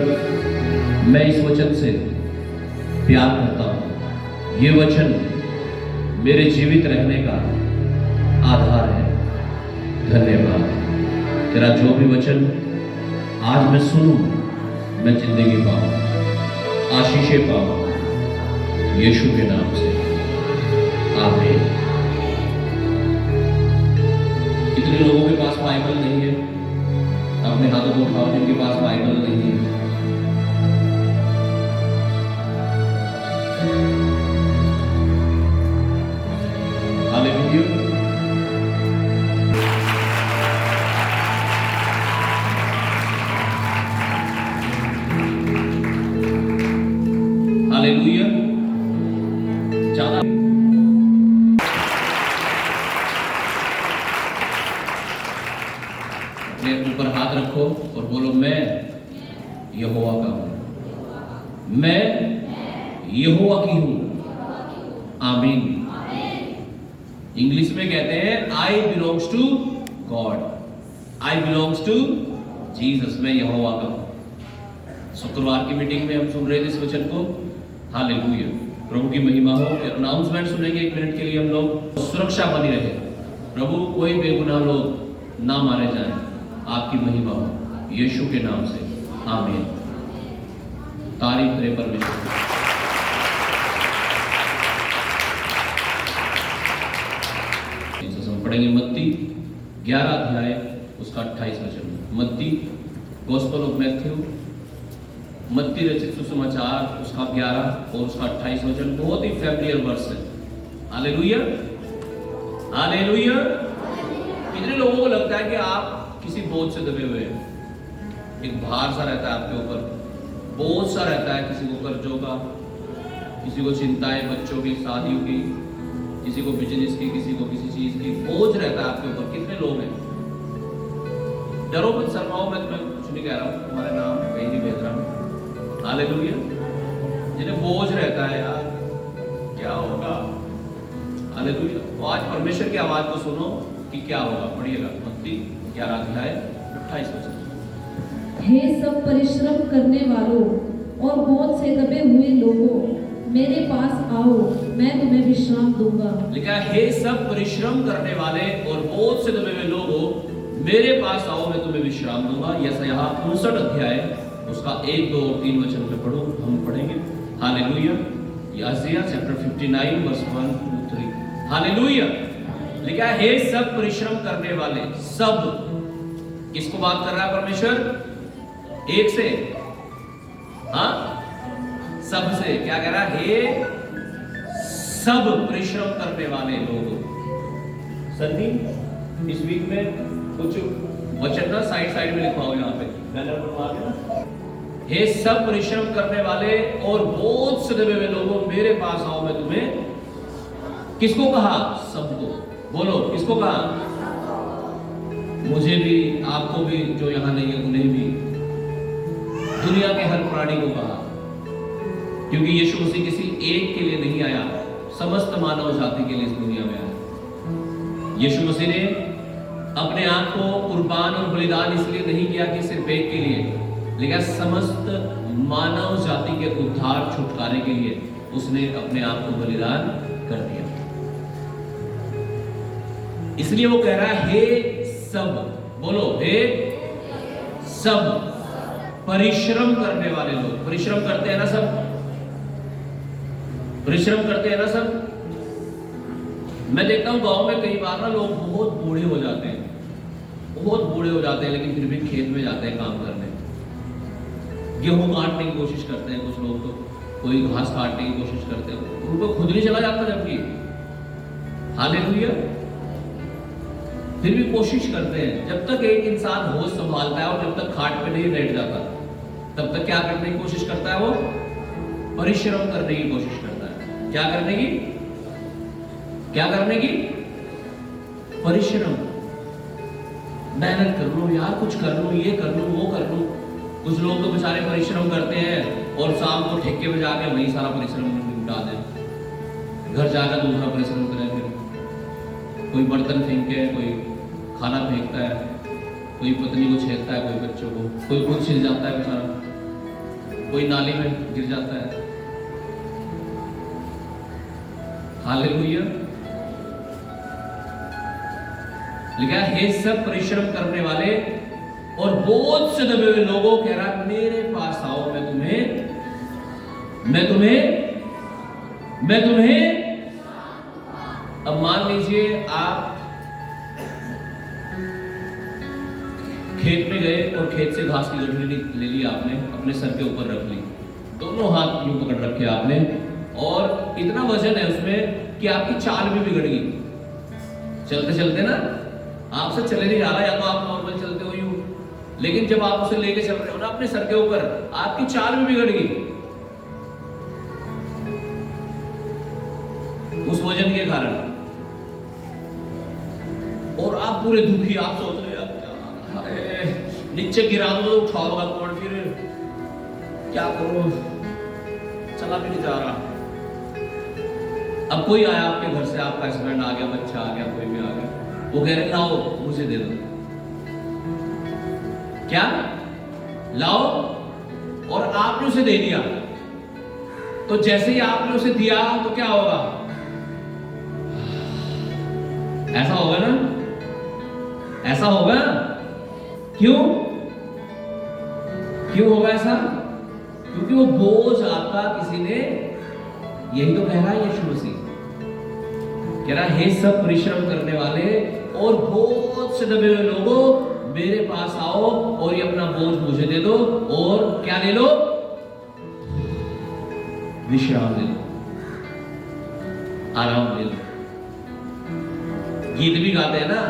मैं इस वचन से प्यार करता हूँ। ये वचन मेरे जीवित रहने का आधार है। धन्यवाद। तेरा जो भी वचन आज मैं सुनूं, मैं जिंदगी पाऊं, आशीषें पाऊं, यीशु के नाम से आमीन। कितने लोगों के पास बाइबल नहीं है? अपने हाथों को उठाओ जिनके पास बाइबल नहीं है। हालेलुया। हालेलुया। ज्यादा अपने ऊपर हाथ रखो और बोलो, मैं यहोवा का हूं, मैं यहोवा की हूं। आमीन। इंग्लिश में कहते हैं I belongs to God, I belongs to Jesus. मैं यहोवा का हूं। शुक्रवार की मीटिंग में हम सुन रहे थे इस वचन को। हालेलुया। प्रभु की महिमा हो। अनाउंसमेंट सुनेंगे 1 मिनट के लिए हम लोग। सुरक्षा बनी रहे, प्रभु कोई बेगुनाह लोग ना मारे जाएं, आपकी महिमा हो यीशु के नाम से। आमीन। तारीफ करे परमेश्वर। हम पढ़ेंगे मत्ती 11 अध्याय उसका 28 वचन। मत्ती गॉस्पेल ऑफ मैथ्यू, मत्ती रचित सुसमाचार उसका 11 और उसका 28 वचन। बहुत ही फैमिलियर वर्स है। हालेलुया। हालेलुया। कितने लोगों को लगता है कि आप किसी बोझ से दबे हुए हैं? एक भार सा रहता है आपके ऊपर, बोझ सा रहता है। किसी को कर्जों का, किसी को चिंताएं बच्चों की, शादियों की, किसी को बिजनेस की, किसी को किसी चीज की बोझ रहता है आपके ऊपर। कितने लोग हैं? डरो मत, शर्माओ मत। मैं कुछ नहीं कह रहा हूँ, तुम्हारे नाम कहीं नहीं भेज रहा हूँ। हालेलुया। जिन्हें बोझ रहता है, यार क्या होगा। हालेलुया। तो आज परमेश्वर की आवाज को सुनो कि क्या होगा। पढ़िएगा मत्ती 11 अध्याय 28 वचन। हे सब परिश्रम करने वालों और बोझ से दबे हुए लोगों, मेरे पास आओ, मैं तुम्हें विश्राम दूंगा। लिखा है, हे सब परिश्रम करने वाले और बोझ से दबे हुए लोगों, मेरे पास आओ, मैं तुम्हें विश्राम दूंगा। यशायाह 59 अध्याय उसका 1, 2 और 3 वचन पे पढ़ो, हम पढ़ेंगे। हालेलुया। यशायाह चैप्टर 59 वर्स 1, 2, 3। हालेलुया। लिखा है, हे सब परिश्रम करने वाले। सब किसको बात कर रहा है परमेश्वर? एक से, हाँ, सब से। क्या कह रहा है? हे सब परिश्रम करने वाले लोग। सन्नी इस वीक में कुछ वचन ना साइड में लिखवाओ, यहाँ पे बैनर बनवा के ना। हे सब परिश्रम करने वाले और बोझ से दबे हुए लोगों, मेरे पास आओ, मैं तुम्हें। किसको कहा? सबको। बोलो, किसको कहा? मुझे भी, आपको भी, जो यहां नहीं है उन्हें भी, दुनिया के हर प्राणी को कहा। क्योंकि यीशु मसीह किसी एक के लिए नहीं आया, समस्त मानव जाति के लिए इस दुनिया में आया। यीशु मसीह ने अपने आप को कुर्बान और बलिदान इसलिए नहीं किया कि सिर्फ एक के लिए, लेकिन समस्त मानव जाति के उद्धार छुटकारे के लिए उसने अपने आप को बलिदान कर दिया। इसलिए वो कह रहा है, हे सब, बोलो, हे सब परिश्रम करने वाले लोग। परिश्रम करते हैं ना सब? परिश्रम करते हैं ना सब? मैं देखता हूं गांव में कई बार ना लोग बहुत बूढ़े हो जाते हैं, बहुत बूढ़े हो जाते हैं, लेकिन फिर भी खेत में जाते हैं काम करने। गेहूं काटने की कोशिश करते हैं कुछ लोग, तो कोई घास काटने की कोशिश करते हैं, उनको खुद नहीं चला जाता जबकि। हालेलुया। फिर भी कोशिश करते हैं। जब तक एक इंसान होश संभालता है और जब तक खाट पे नहीं लेट जाता, तब तक क्या करने की कोशिश करता है? वो परिश्रम करने की कोशिश करता है। क्या करने की? क्या करने की? परिश्रम। मेहनत कर लो यार, कुछ कर लो, ये कर लो, वो कर लो। कुछ लोग तो बेचारे परिश्रम करते हैं और शाम को ठेके पे जाके वही सारा परिश्रम निपटा दें। घर जाकर दूसरा परिश्रम करें। फिर कोई बर्तन फेंके, कोई खाना फेंकता है, कोई पत्नी को छेड़ता है, कोई बच्चों को, कोई खुद छिल जाता है बेचारा। कोई नाली में गिर जाता है। हालेलुया। लिखा है, हे सब परिश्रम करने वाले और बोझ से दबे हुए लोगों, कह रहा है मेरे पास आओ, मैं तुम्हें। अब मान लीजिए आप खेत में गए और खेत से घास की गठरी ले ली आपने, अपने सर के ऊपर रख ली, दोनों हाथ यूं पकड़ रखे आपने, और इतना वजन है उसमें कि आपकी चाल भी बिगड़ गई। चलते चलते ना आपसे चले नहीं जा रहा, या तो आप नॉर्मल चलते हो यूं, लेकिन जब आप उसे लेके चल रहे हो ना अपने सर के ऊपर, आपकी चाल भी बिगड़ गई उस वजन के कारण, और आप पूरे दुखी, आप सोच रहे नीचे गिरा दो तो उठाओगा कौन, फिर क्या करो, चला भी नहीं जा रहा। अब कोई आया आपके घर से, आपका हस्बैंड आ गया, बच्चा आ गया, कोई भी आ गया, वो कह रहे लाओ मुझे दे दो, क्या लाओ, और आपने उसे दे दिया, तो जैसे ही आपने उसे दिया तो क्या होगा, ऐसा होगा ना, ऐसा होगा। क्यों होगा ऐसा? क्योंकि वो बोझ आपका किसी ने, यही तो कह रहा है यीशु मसीह, कह रहा है हे सब परिश्रम करने वाले और बोझ से दबे हुए लोगों, मेरे पास आओ और ये अपना बोझ मुझे दे दो, और क्या ले लो, विश्राम ले लो, आराम ले लो। गीत भी गाते हैं ना,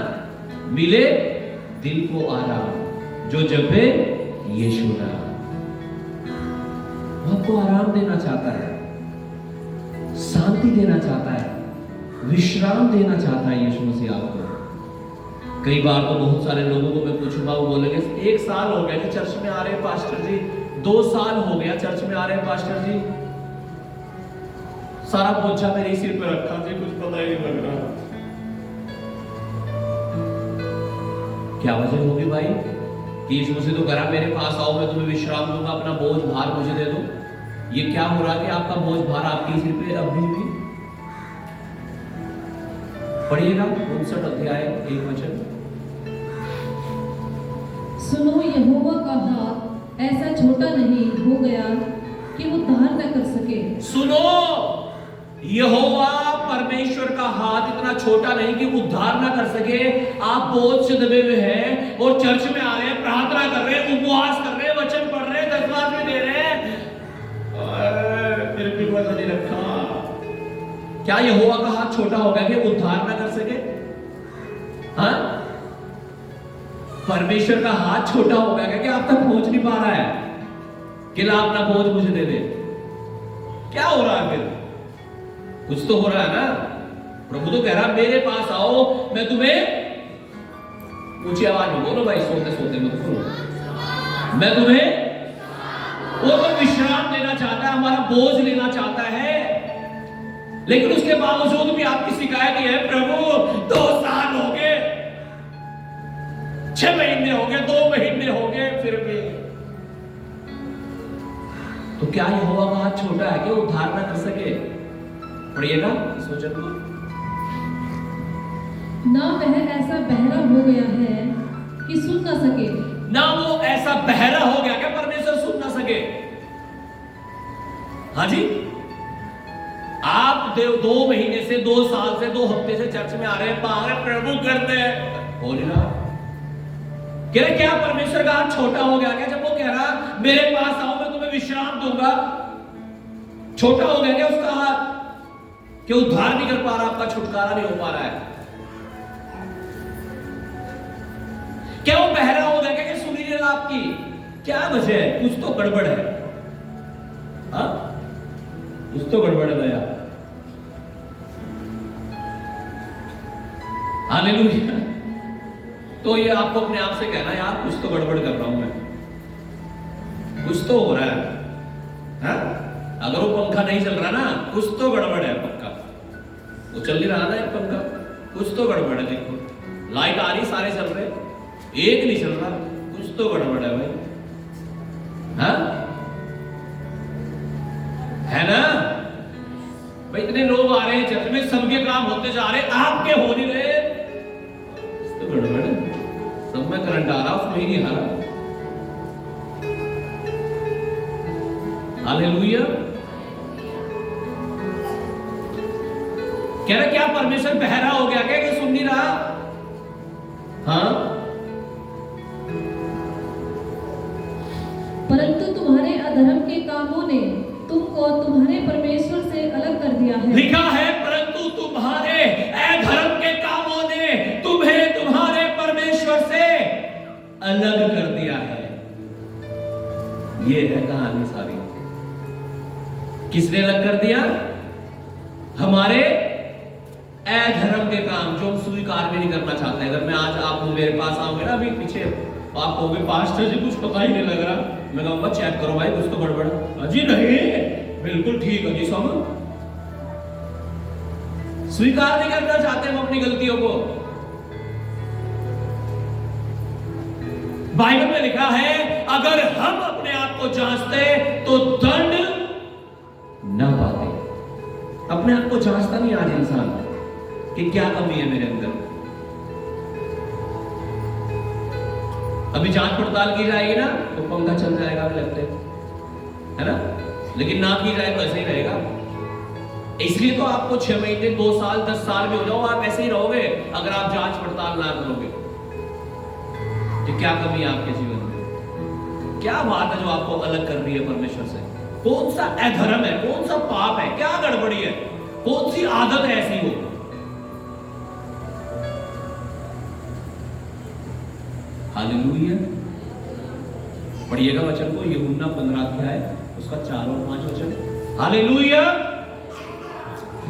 मिले दिल को आराम जो जपे यीशु नाम। वो आपको आराम देना चाहता है, शांति देना चाहता है, विश्राम देना चाहता है यीशु मसीह आपको। कई बार तो बहुत सारे लोगों को मैं पूछूंगा, वो बोलेंगे 1 साल हो गया जी चर्च में आ रहे हैं पास्टर जी, 2 साल हो गया चर्च में आ रहे हैं पास्टर जी, सारा बोझा मेरे सिर पे रखा जी, कुछ पता ही नहीं लग रहा। क्या वजह होगी भाई कि यीशु मसीह तो करा मेरे पास आओ मैं तुम्हें विश्राम दूंगा, अपना बोझ भार मुझे दे दो। ये क्या हो रहा है कि आपका बोझ भार आपके सिर पे अभी भी। पढ़िएगा 59 अध्याय 1 वचन। सुनो, यहोवा का हाथ ऐसा छोटा नहीं हो गया कि वो उद्धार न कर सके। सुनो, यहोवा परमेश्वर का हाथ इतना छोटा नहीं कि उद्धार ना कर सके। आप बोझ से दबे हुए हैं और चर्च में आ रहे हैं, प्रार्थना कर रहे हैं, उपवास कर रहे हैं, वचन पढ़ रहे हैं, दशमांश में दे रहे हैं, फिर भी वजन नहीं रखा। क्या यहोवा का हाथ छोटा हो गया कि उद्धार ना कर सके? हाँ, परमेश्वर का हाथ छोटा हो गया कि आप तक पहुंच नहीं पा रहा है कि ला अपना बोझ मुझे दे दे। क्या हो रहा है फिर? कुछ तो हो रहा है ना। प्रभु तो कह रहा मेरे पास आओ मैं तुम्हें, ऊंची आवाज में बोलो भाई, सोते सोते मत बोलो, मैं तुम्हें, वो तो विश्राम देना चाहता है, हमारा बोझ लेना चाहता है, लेकिन उसके बावजूद भी आपकी शिकायत ये है, प्रभु 2 साल हो गए, 6 महीने हो गए, 2 महीने हो गए, फिर भी। तो क्या यहोवा का हाथ छोटा है कि उद्धार ना कर सके? पढ़िएगा इस वचन को। ना वह ऐसा बहरा हो गया है कि सुन ना सके, ना वो ऐसा बहरा हो गया कि परमेश्वर सुन ना सके। हाँ जी, आप 2 महीने से, 2 साल से, 2 हफ्ते से चर्च में आ रहे हैं, पागल प्रभु करते हैं, बोल रहा कह रहे क्या परमेश्वर का हाथ छोटा हो गया क्या जब वो कह रहा मेरे पास आओ मैं तुम्हें विश्राम दूंगा? छोटा हो गया क्या उसका हाथ कि उद्धार नहीं कर पा रहा, आपका छुटकारा नहीं हो पा रहा है? क्या वो बहरा हो गया क्या सुन नहीं रहा आपकी? क्या वजह है? कुछ तो गड़बड़ है। हाँ, कुछ तो गड़बड़ है भैया। हालेलुया। तो ये आपको अपने आप से कहना यार कुछ तो गड़बड़ कर रहा हूं मैं, कुछ तो हो रहा है। हाँ? अगर वो पंखा नहीं चल रहा ना, कुछ तो गड़बड़ है। पक्का वो चल नहीं रहा ना एक पंखा, कुछ तो गड़बड़ है। देखो लाइट आ रही, सारे चल रहे, एक नहीं चल रहा, कुछ तो गड़बड़ है भाई। हाँ, भाई इतने लोग आ रहे हैं चर्च में, सबके काम होते जा रहे, आपके हो नहीं रहे, तो गड़बड़ है। सब में करंट आ रहा, उसमें ही नहीं आ रहा। हालेलुया। कह रहे क्या परमेश्वर बहरा हो गया क्या कि सुन नहीं रहा? हाँ, परंतु तुम्हारे अधर्म के कामों ने तुमको तुम्हारे परमेश्वर से अलग कर दिया है। लिखा है परंतु तुम्हारे अधर्म के कामों ने तुम्हें तुम्हारे परमेश्वर से अलग कर दिया है। ये है कहानी सारी। किसने अलग कर दिया? हमारे अधर्म के काम जो हम स्वीकार भी नहीं करना चाहते। अगर मैं आज आप मेरे पास आऊंगे ना, अभी पीछे आप कहोगे पास्टर जी कुछ पता ही नहीं लग रहा, मैं कहूंगा चेक करो भाई कुछ तो गड़बड़। जी नहीं, बिल्कुल ठीक है जी सब। स्वीकार नहीं करना चाहते हम अपनी गलतियों को। बाइबल में लिखा है अगर हम अपने आप को जांचते तो दंड न पाते। अपने आप को जांचता नहीं आज इंसान कि क्या कमी है मेरे अंदर। अभी जांच पड़ताल की जाएगी ना तो पंखा चल जाएगा, भी लगते है ना, लेकिन ना की जाए तो ऐसे ही रहेगा। इसलिए तो आपको 6 महीने 2 साल 10 साल में हो जाओ, आप ऐसे ही रहोगे अगर आप जांच पड़ताल ना करोगे। तो क्या कमी है आपके जीवन में? क्या बात है जो आपको अलग कर रही है परमेश्वर से? कौन सा अधर्म है, कौन सा पाप है, क्या गड़बड़ी है, कौन सी आदत है ऐसी हो? हालेलुया। पढ़िएगा वचन को, यूहन्ना 15 अध्याय उसका 4 और 5 वचन। हालेलुया।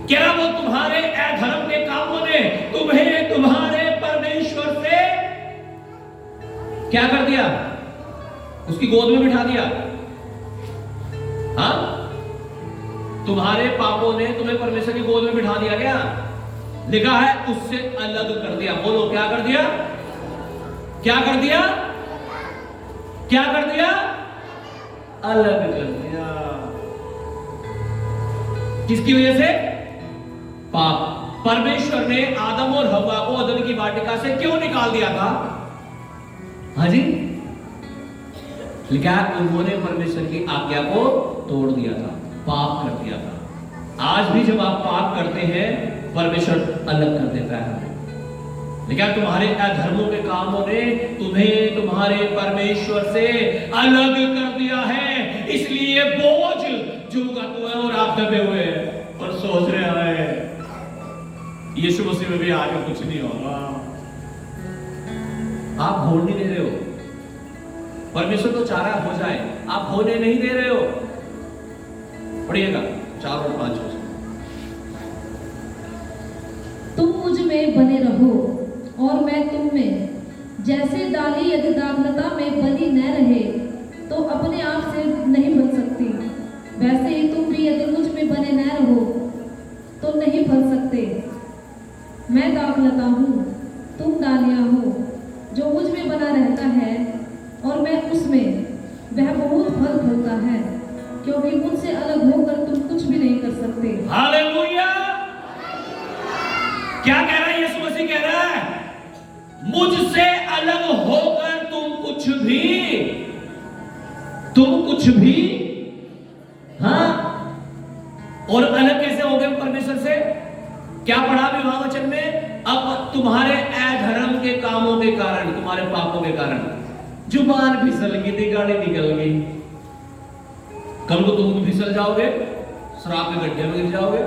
क्या वो तुम्हारे अधर्म के कामों ने तुम्हें तुम्हारे परमेश्वर से क्या कर दिया? उसकी गोद में बिठा दिया। हाँ, तुम्हारे पापों ने तुम्हें परमेश्वर की गोद में बिठा दिया। क्या लिखा है? उससे अलग कर दिया। बोलो क्या कर दिया? क्या कर दिया? क्या कर दिया? अलग कर दिया। किसकी वजह से? पाप। परमेश्वर ने आदम और हव्वा को अदन की वाटिका से क्यों निकाल दिया था? हाँ जी, लिखा है उन्होंने परमेश्वर की आज्ञा को तोड़ दिया था, पाप कर दिया था। आज भी जब आप पाप करते हैं परमेश्वर अलग कर देता है। लेकिन तुम्हारे अधर्मों के कामों ने तुम्हें तुम्हारे परमेश्वर से अलग कर दिया है। इसलिए बोझ जो का तू है और आप दबे हुए हैं और सोच रहे हैं यीशु मसीह में भी आगे कुछ नहीं होगा। आप होने नहीं दे रहे हो। परमेश्वर तो चाह रहा हो जाए, आप होने नहीं दे रहे हो। पढ़िएगा 4 और 5। तुम मुझ में बने रहो और मैं तुम में। जैसे डाली यदि दाखलता में बनी न रहे तो अपने आप से नहीं बन सकती, वैसे ही तुम भी यदि मुझ में बने न रहो तो नहीं फल सकते। मैं दाखलता हूँ, तुम डालियां हो। जो मुझ में बना रहता है और मैं उसमें, वह बहुत फल फलता है, क्योंकि मुझसे अलग होकर तुम कुछ भी नहीं कर सकते। हालेलुया। क्या कह रहा है यीशु मसीह? कह रहा है मुझसे अलग होकर तुम कुछ भी। हाँ, और अलग कैसे हो गए परमेश्वर से? क्या पढ़ा विवाह वचन में? अब तुम्हारे अधर्म के कामों के कारण, तुम्हारे पापों के कारण जुबान फिसल गई थी, गाड़ी निकल गई। कल को तुम फिसल जाओगे, शराब के गड्ढे में गिर जाओगे,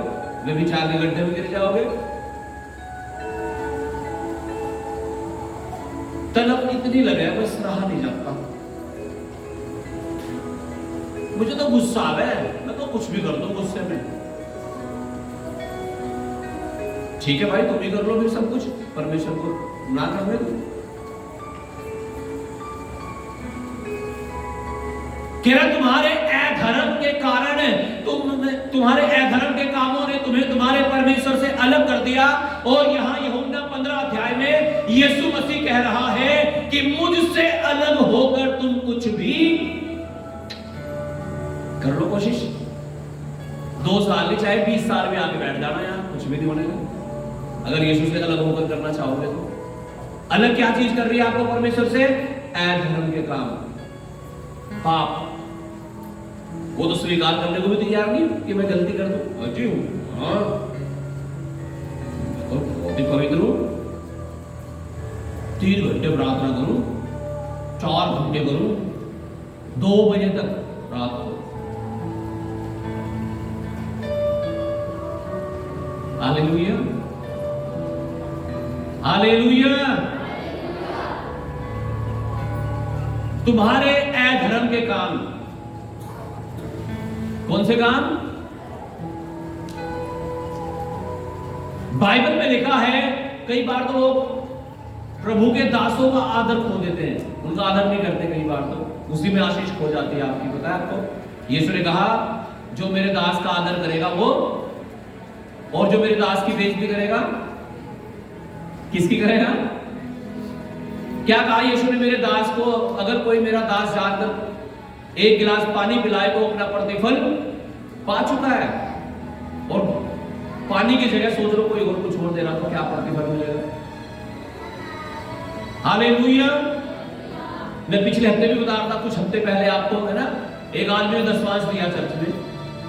व्यभिचार के गड्ढे में गिर जाओगे। तलब इतनी लगे बस रहा नहीं जाता। मुझे तो गुस्सा आ रहा है, मैं तो कुछ भी कर दूं गुस्से में। ठीक है भाई, तुम भी कर लो फिर सब कुछ, परमेश्वर को ना करने दो। कह रहा तुम्हारे अधर्म के कारण, तुम्हारे अधर्म के कामों ने तुम्हें तुम्हारे परमेश्वर से अलग कर दिया। और यहां यूहन्ना 15 अध्याय में यीशु मसीह कह रहा है कि मुझसे अलग होकर तुम कुछ भी कर लो कोशिश। 2 साल नहीं, चाहे 20 साल में आके बैठ जाना यहाँ, कुछ भी नहीं होने का। अगर यीशु से अलग होकर करना चाहोगे तो। अलग क्या चीज कर रही है आपको परमेश्वर से? अधर्म के काम, पाप। वो तो स्वीकार करने को भी तैयार नहीं कि मैं गलती कर दूं। अजी हूं, हाँ, तो बहुत ही पवित्र हूं, 3 घंटे प्रार्थना करूं, 4 घंटे करूं, 2 बजे तक रात को। Hallelujah, hallelujah. तुम्हारे अधर्म के काम, कौन से काम? बाइबल में लिखा है, कई बार तो लोग प्रभु के दासों का आदर खो देते हैं, उनका आदर नहीं करते, कई बार तो उसी में आशीष खो जाती है आपकी। पता है आपको? यीशु ने कहा जो मेरे दास का आदर करेगा वो, और जो मेरे दास की बेइज्जती करेगा, किसकी करेगा? क्या कहा यीशु ने मेरे दास को? अगर कोई मेरा दास जाकर 1 गिलास पानी पिलाए तो अपना प्रतिफल पा चुका है, और पानी की जगह सोच लो कोई और कुछ और देना तो क्या प्रतिफल मिलेगा? हालेलुया। मैं पिछले हफ्ते भी बता रहा था, कुछ हफ्ते पहले आपको, है ना, एक आदमी ने दशमांश दिया चर्च में।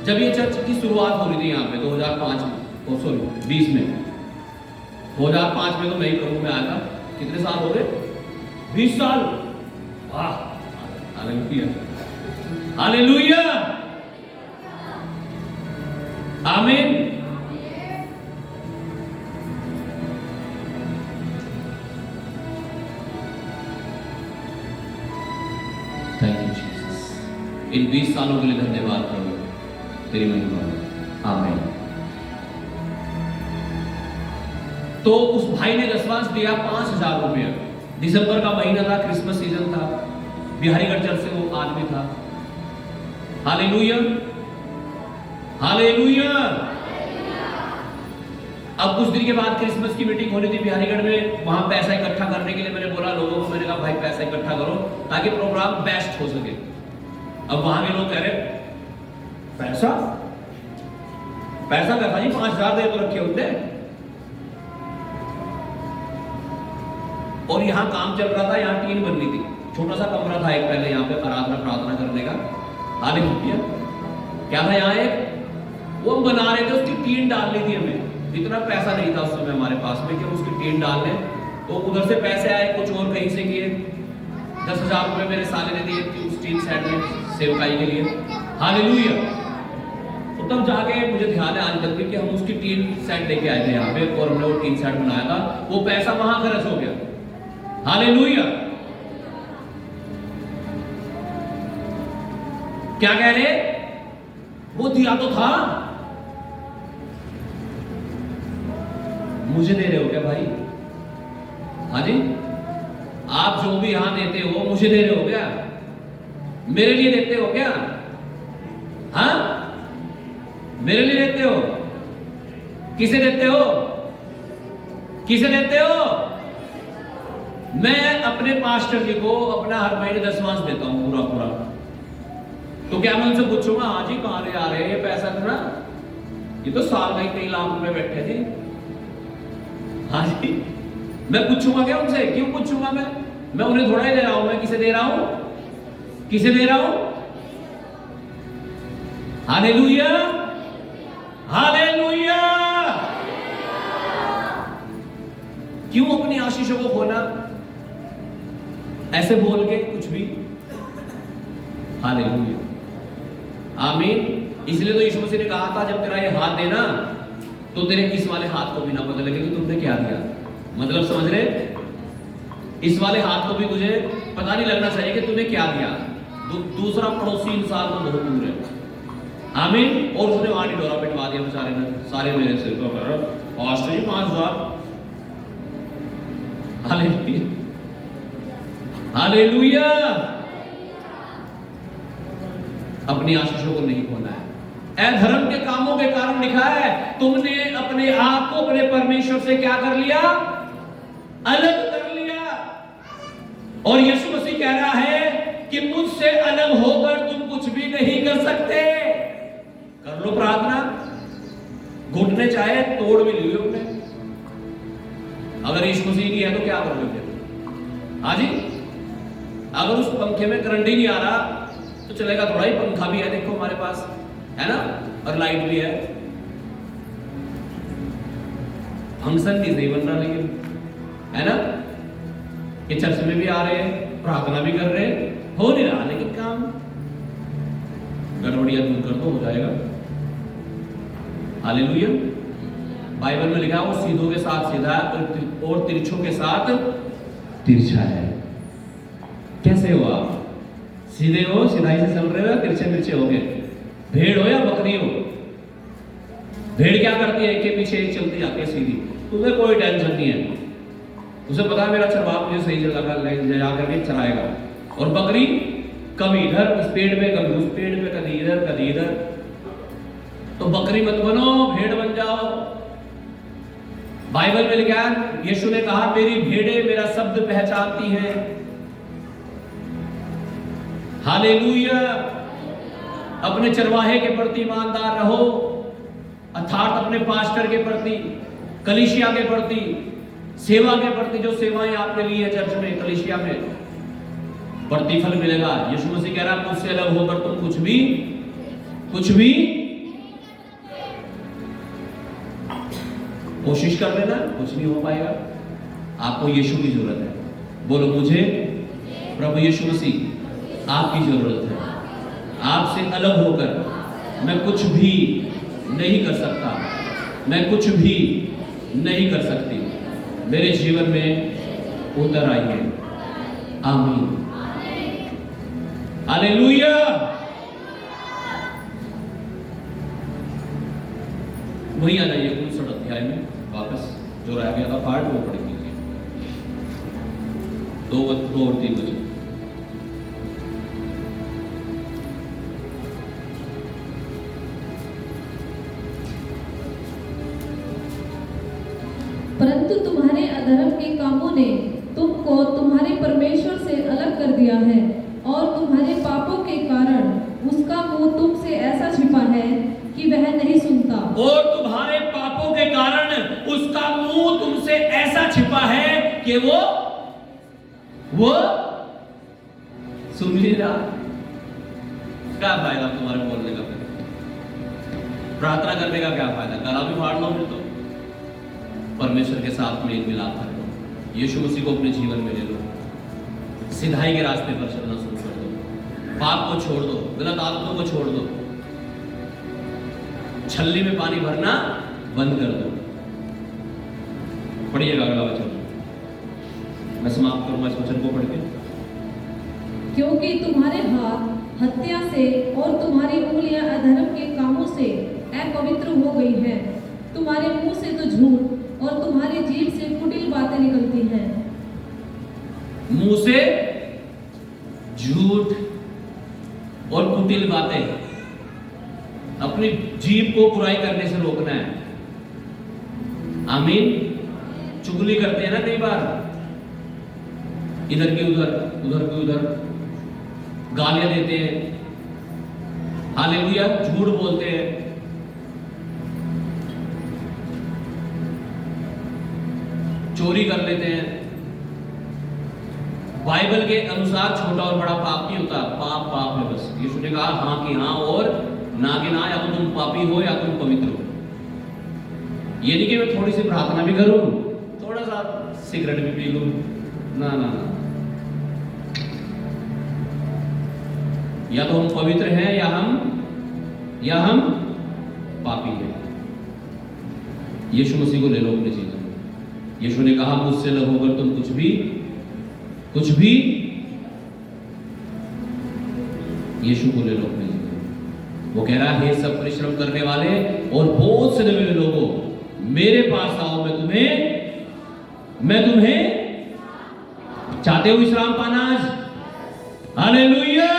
जब ये चर्च की शुरुआत हो रही थी यहाँ पे 2005 में, 20 में, 2005 में तो मैं ही प्रभु में आया था। कितने साल हो गए? 20 साल। वाह, हालेलुया, हालेलुया, आमीन। थैंक यू जीसस, इन 20 सालों के लिए धन्यवाद प्रभु, तेरी महिमा। आमीन। तो उस भाई ने दशमांश दिया 5,000 रुपया। दिसंबर का महीना था, क्रिसमस सीजन था, बिहारीगढ़ चर्च से वो आदमी था। Hallelujah, hallelujah. अब कुछ दिन के बाद क्रिसमस की मीटिंग होनी थी बिहारीगढ़ में, वहां पैसा इकट्ठा करने के लिए मैंने बोला लोगों को, मैंने कहा भाई पैसा इकट्ठा करो ताकि प्रोग्राम बेस्ट हो सके। अब वहां के लोग कह रहे पैसा पैसा कैसा जी, 5,000 दे तो रखे होते। और यहाँ काम चल रहा था, यहाँ टीन बननी थी, छोटा सा कमरा था एक पहले यहाँ पे आराधना प्रार्थना करने का। हालेलुया। क्या था यहाँ एक, वो हम बना रहे थे, उसकी टीन डालनी थी हमें। इतना पैसा नहीं था उस समय हमारे पास में कि उसकी टीन डाल लें, तो उधर से पैसे आए, कुछ और कहीं से किए। 10,000 रुपये मेरे साले ने दिए उस टीन सेट में सेवकाई के लिए। हालेलुया। तो तब जाके मुझे ध्यान है आज तक भी कि हम उसकी टीन सेट लेके आए थे यहाँ पे, और हमने वो टीन सेट बनाया था, वो पैसा वहां खर्च हो गया। हालेलुया। क्या कह रहे? वो दिया तो था, मुझे दे रहे हो क्या भाई? हाँ जी, आप जो भी यहां देते हो मुझे दे रहे हो क्या? मेरे लिए देते हो क्या? हाँ, मेरे लिए देते हो? किसे देते हो? किसे देते हो? मैं अपने पास्टर जी को अपना हर महीने दशमांश देता हूं पूरा पूरा। तो क्या मैं उनसे पूछूंगा हाँ जी कहां ले आ रहे हैं ये पैसा इतना? ये तो साल में कई लाख रुपए बैठे थे। हाँ जी, मैं पूछूंगा क्या उनसे? क्यों पूछूंगा? मैं उन्हें थोड़ा ही दे रहा हूं, मैं किसे दे रहा हूं? किसे दे रहा हूं? Hallelujah, hallelujah. क्यों अपनी आशीषों को खोना ऐसे बोल के कुछ भी? हालेलुया, आमीन। इसलिए तो यीशु मसीह ने कहा था जब तेरा ये हाथ देना तो तेरे इस वाले हाथ को भी ना पता लगे कि तुमने क्या दिया। मतलब समझ रहे? इस वाले हाथ को भी तुझे पता नहीं लगना चाहिए कि तूने क्या दिया। दूसरा पड़ोसी इंसान तो बहुत दूर है। आमीन। और उसने वहां डोरा पिटवा दिया बेचारे ने, सारे मेरे सिर को ऑस्ट्रेलिया 5,000। Hallelujah, hallelujah. अपनी आशीषों को नहीं खोना है। अधर्म के कामों के कारण लिखा है तुमने अपने आप को अपने परमेश्वर से क्या कर लिया? अलग कर लिया। और यीशु मसीह कह रहा है कि मुझसे अलग होकर तुम कुछ भी नहीं कर सकते। कर लो प्रार्थना, घुटने चाहे तोड़ भी लिए अपने। अगर यीशु मसीह की है तो क्या करोगे फिर? हाँ जी, अगर उस पंखे में करंट ही नहीं आ रहा तो चलेगा थोड़ा ही। पंखा भी है देखो हमारे पास, है ना, और लाइट भी है। फंक्शन भी सही बन रहा, लेकिन है ना, ये चर्च में भी आ रहे हैं, प्रार्थना भी कर रहे हैं, हो नहीं रहा, लेकिन काम गड़बड़ियां दूर कर दो, हो जाएगा। हालेलुया। बाइबल में लिखा है वो सीधों के साथ सीधा और तिरछों के साथ तिरछा है। कैसे हो आप? सीधे हो, सिधाई से चल रहे हो, या तिरछे तिरछे हो गए? भेड़ हो या बकरी हो? भेड़ क्या करती है? एक के पीछे एक चलती जाती है सीधी, तुम्हें कोई टेंशन नहीं है, उसे पता है मेरा चरवाहा मुझे सही जगह ले जा करके चराएगा। और बकरी कभी इधर उस पेड़ में, कभी उस पेड़ में, कभी इधर कभी इधर। तो बकरी मत बनो, भेड़ बन जाओ। बाइबल में लिखा है, यीशु ने कहा मेरी भेड़ें मेरा शब्द पहचानती हैं। हालेलुया। अपने चरवाहे के प्रति ईमानदार रहो, अर्थात अपने पास्टर के प्रति, कलीसिया के प्रति, सेवा के प्रति। जो सेवाएं आपने ली है चर्च में, कलीसिया में, प्रतिफल मिलेगा। यीशु मसीह कह रहा है मुझसे अलग होकर तुम कुछ भी कोशिश कर लेना, कुछ नहीं हो पाएगा। आपको यीशु की जरूरत है। बोलो मुझे प्रभु यीशु मसीह आपकी जरूरत है। आपसे अलग होकर मैं कुछ भी नहीं कर सकता, मैं कुछ भी नहीं कर सकती। मेरे जीवन में उतर आइए। आमीन। हालेलुया। वही आ जाइए 59 अध्याय में वापस, जो रह गया था पार्ट वो पढ़ लीजिए, 2 और 3 बजे। परंतु तुम्हारे अधर्म के कामों ने तुमको तुम्हारे परमेश्वर से अलग कर दिया है, और तुम्हारे पापों के कारण उसका मुंह तुमसे ऐसा छिपा है कि वह नहीं सुनता। और तुम्हारे पापों के कारण उसका मुंह तुमसे ऐसा छिपा है कि वो सुन नहीं रहा। क्या फायदा तुम्हारे बोलने का? प्रार्थना करने का क्या फायदा? गला भी फाड़ लो फिर तो। परमेश्वर के साथ मेल मिलाप कर लो, यीशु मसीह को अपने जीवन में ले लो, सिधाई के रास्ते पर चलना शुरू कर दो, पाप को छोड़ दो, गलत आदतों को छोड़ दो, छल्ली में पानी भरना बंद कर दो। पढ़िएगा अगला वचन, मैं समाप्त करूंगा इस वचन को पढ़ के। क्योंकि तुम्हारे हाथ हत्या से और तुम्हारी उंगलियां अधर्म के कामों से अपवित्र हो गई हैं। तुम्हारे मुंह से तो झूठ और तुम्हारी जीभ से कुटिल बातें निकलती हैं। मुंह से झूठ और कुटिल बातें, अपनी जीभ को बुराई करने से रोकना है। आमीन। चुगली करते हैं ना कई बार, इधर की उधर, उधर की उधर गालियां देते हैं। हालेलुया। झूठ बोलते हैं, चोरी कर लेते हैं। बाइबल के अनुसार छोटा और बड़ा पाप नहीं होता, पाप पाप है बस। यीशु ने कहा हाँ कि हाँ और ना कि ना, या तो तुम पापी हो या तुम पवित्र हो। ये नहीं कि मैं थोड़ी सी प्रार्थना भी करूं, थोड़ा सा सिगरेट भी पी लूं, ना ना ना। या तो हम पवित्र हैं या हम पापी हैं। यीशु मसीह को ले लो अपने जीवन में। यीशु ने कहा मुझसे अलग होकर तुम कुछ भी यीशु को ले लो अपने जीवन में। वो कह रहा है हे सब परिश्रम करने वाले और बोझ से लदे लोगों, मेरे पास आओ, मैं तुम्हें चाहते हो विश्राम पाना आज? हालेलुया।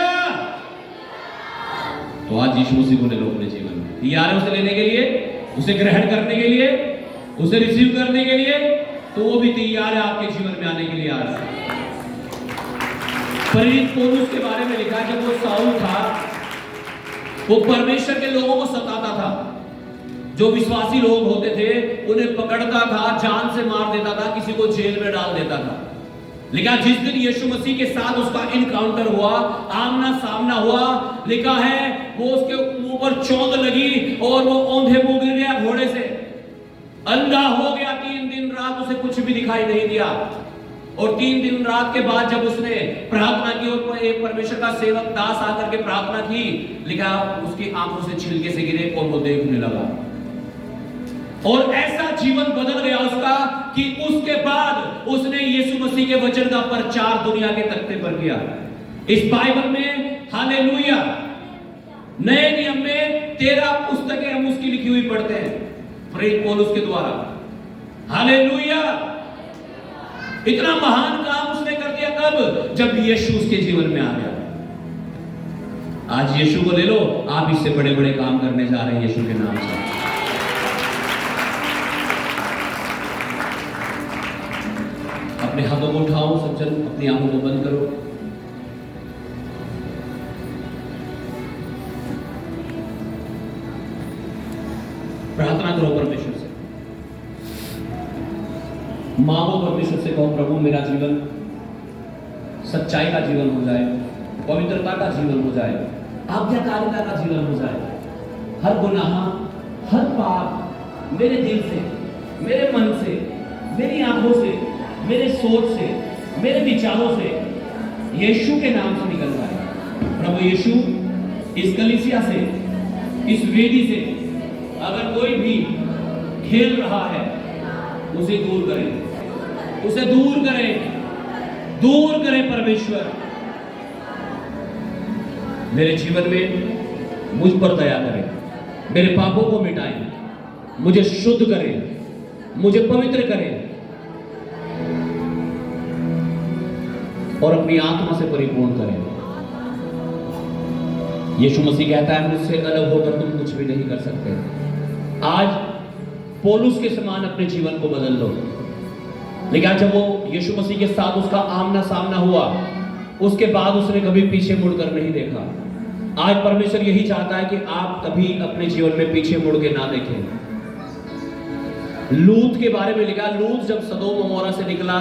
तो आज यीशु मसीह को ले लो अपने जीवन में। तैयार है उसे लेने के लिए, उसे ग्रहण करने के लिए, उसे रिसीव करने के लिए? तो वो भी तैयार है आपके जीवन में आने के लिए आज। प्रेरित पौलुस के बारे में लिखा, जब वो साउल था, वो परमेश्वर के लोगों को सताता था, जो विश्वासी लोग होते थे उन्हें पकड़ता था, जान से मार देता था, किसी को जेल में डाल देता था। लेकिन जिस दिन यीशु मसीह के साथ उसका इनकाउंटर हुआ, आमना सामना हुआ, लिखा है वो उसके मुंह पर चोंद लगी और वो औंधे मुंह गिर गया घोड़े से, अंधा हो गया। 3 दिन रात उसे कुछ भी दिखाई नहीं दिया। और 3 दिन रात के बाद जब उसने प्रार्थना की और एक परमेश्वर का सेवक दास आकर के प्रार्थना की, लिखा उसकी आंखों से छिलके से गिरे और वो देखने लगा। और ऐसा जीवन बदल गया उसका कि उसके बाद उसने यीशु मसीह के वचन का प्रचार दुनिया के तख्ते पर किया। इस बाइबल में हालेलुया नए नियम में 13 पुस्तकें हम उसकी लिखी हुई पढ़ते हैं प्रेरित पौलुस के द्वारा। हालेलुया इतना महान काम उसने कर दिया कब? जब यीशु उसके जीवन में आ गया। आज यीशु को ले लो, आप इससे बड़े बड़े काम करने जा रहे हैं यीशु के नाम से। अपने हाथों को उठाओ, सज्जन अपनी आंखों को बंद करो। प्रार्थना करो परमेश्वर से, मांगो परमेश्वर से, कहो प्रभु मेरा जीवन सच्चाई का जीवन हो जाए, पवित्रता का जीवन हो जाए, आज्ञाकारिता का जीवन हो जाए। हर गुनाह, हर पाप मेरे दिल से, मेरे मन से, मेरी आंखों से, मेरे सोच से, मेरे विचारों से यीशु के नाम से निकल जाए। प्रभु यीशु इस कलीसिया से, इस वेदी से अगर कोई भी खेल रहा है उसे दूर करें, उसे दूर करें, दूर करें परमेश्वर। मेरे जीवन में मुझ पर दया करें, मेरे पापों को मिटाएं, मुझे शुद्ध करें, मुझे पवित्र करें और अपनी आत्मा से परिपूर्ण करें। यीशु मसीह कहता है मुझसे अलग होकर तुम कुछ भी नहीं कर सकते। आज पौलुस के समान अपने जीवन को बदल लो। लेकिन जब वो यीशु मसीह के साथ उसका आमना सामना हुआ, उसके बाद उसने कभी पीछे मुड़कर नहीं देखा। आज परमेश्वर यही चाहता है कि आप कभी अपने जीवन में पीछे मुड़ के ना देखें। लूत के बारे में लिखा, लूत जब सदोम अमोरा से निकला,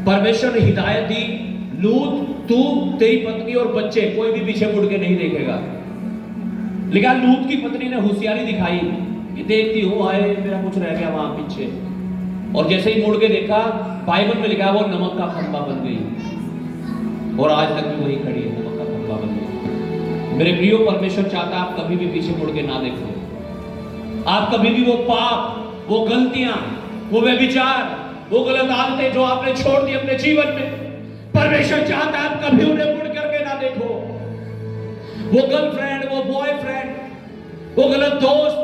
परमेश्वर ने हिदायत दी, लूत तू, तेरी पत्नी और बच्चे कोई भी पीछे मुड़ के नहीं देखेगा। लेकिन लूत की पत्नी ने होशियारी दिखाई कि देखती हूं हाय मेरा कुछ रह गया वहां पीछे, और जैसे ही मुड़ के देखा, बाइबल में लिखा वो नमक का खंबा बन गई और आज तक भी वही खड़ी है, नमक का खंबा बन गई। मेरे प्रियो, परमेश्वर चाहता आप कभी भी पीछे मुड़ के ना देखो। आप कभी भी वो पाप, वो गलतियां, वो व्यभिचार, वो गलत आदतें जो आपने छोड़ दी अपने जीवन में, परमेश्वर चाहता है आप कभी उन्हें मुड़ करके ना देखो। वो गर्लफ्रेंड, वो बॉयफ्रेंड, वो गलत दोस्त,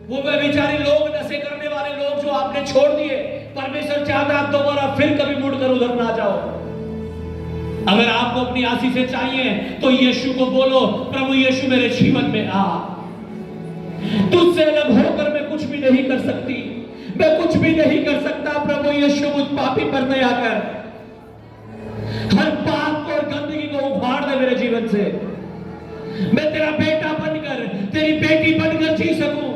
वो व्यभिचारी लोग, नशे करने वाले लोग जो आपने छोड़ दिए, परमेश्वर चाहता है आप दोबारा फिर कभी मुड़कर उधर ना जाओ। अगर आपको अपनी आशीष से चाहिए तो यीशु को बोलो, प्रभु यीशु मेरे जीवन में आ। तुझसे अलग होकर मैं कुछ भी नहीं कर सकती, मैं कुछ भी नहीं कर सकता। प्रभु यीशु मुझ पापी पर दया कर, हर पाप और गंदगी को उखाड़ दे मेरे जीवन से। मैं तेरा बेटा बनकर, तेरी बेटी बनकर जी सकूं।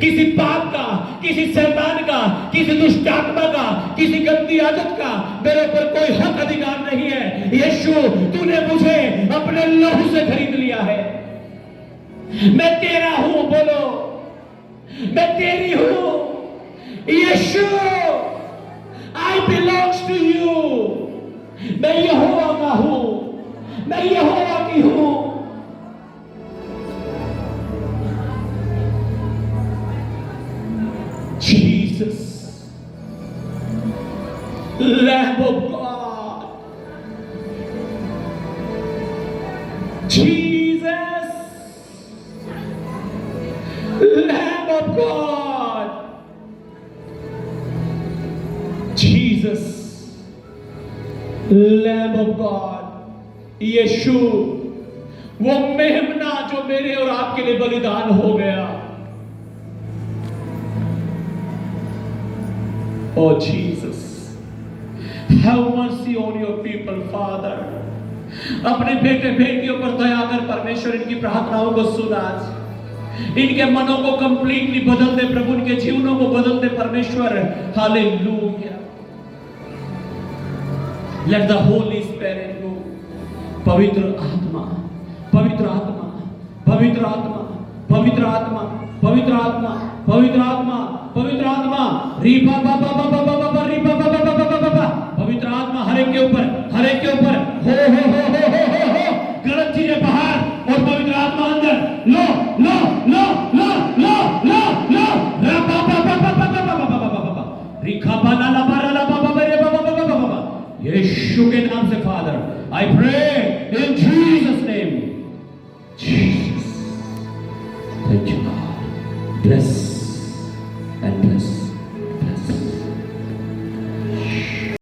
किसी पाप का, किसी शैतान का, किसी दुष्ट आत्मा का, किसी गंदी आदत का मेरे ऊपर कोई हक अधिकार नहीं है। यीशु, तूने मुझे अपने लहू से खरीद लिया है। मैं तेरा हूं, बोलो मैं तेरी हूं। यीशु, I belongs to you। मैं यहोवा का हूं, मैं यहोवा की हूं। Jesus, Lamb of God, Jesus, Lamb of God, Jesus, Lamb of God, यीशु, वो मेमना जो मेरे और आपके लिए बलिदान हो गया। Oh Jesus, have mercy on your people, Father. अपने बेटे बेटियों पर दया कर परमेश्वर, इनकी प्रार्थनाओं को सुन आज, इनके मनों को कंप्लीटली बदल दे प्रभु, इनके जीवनों को बदल दे परमेश्वर। Hallelujah. Let the holy spirit go. पवित्र आत्मा, पवित्र आत्मा, पवित्र आत्मा, पवित्र आत्मा, पवित्र आत्मा, पवित्र आत्मा, पवित्र आत्मा, रीपा बाबा बाबा बाबा रीपा बाबा बाबा बाबा, पवित्र आत्मा हर एक के ऊपर, हर एक के ऊपर हो गलत चीजें बाहर और पवित्र आत्मा अंदर। लो लो लो लो लो लो लो रा बाबा बाबा बाबा बाबा बाबा रिखा बाला ला बारा ला बाबा रे बाबा बाबा बाबा, यीशु के नाम से father I pray in Jesus name.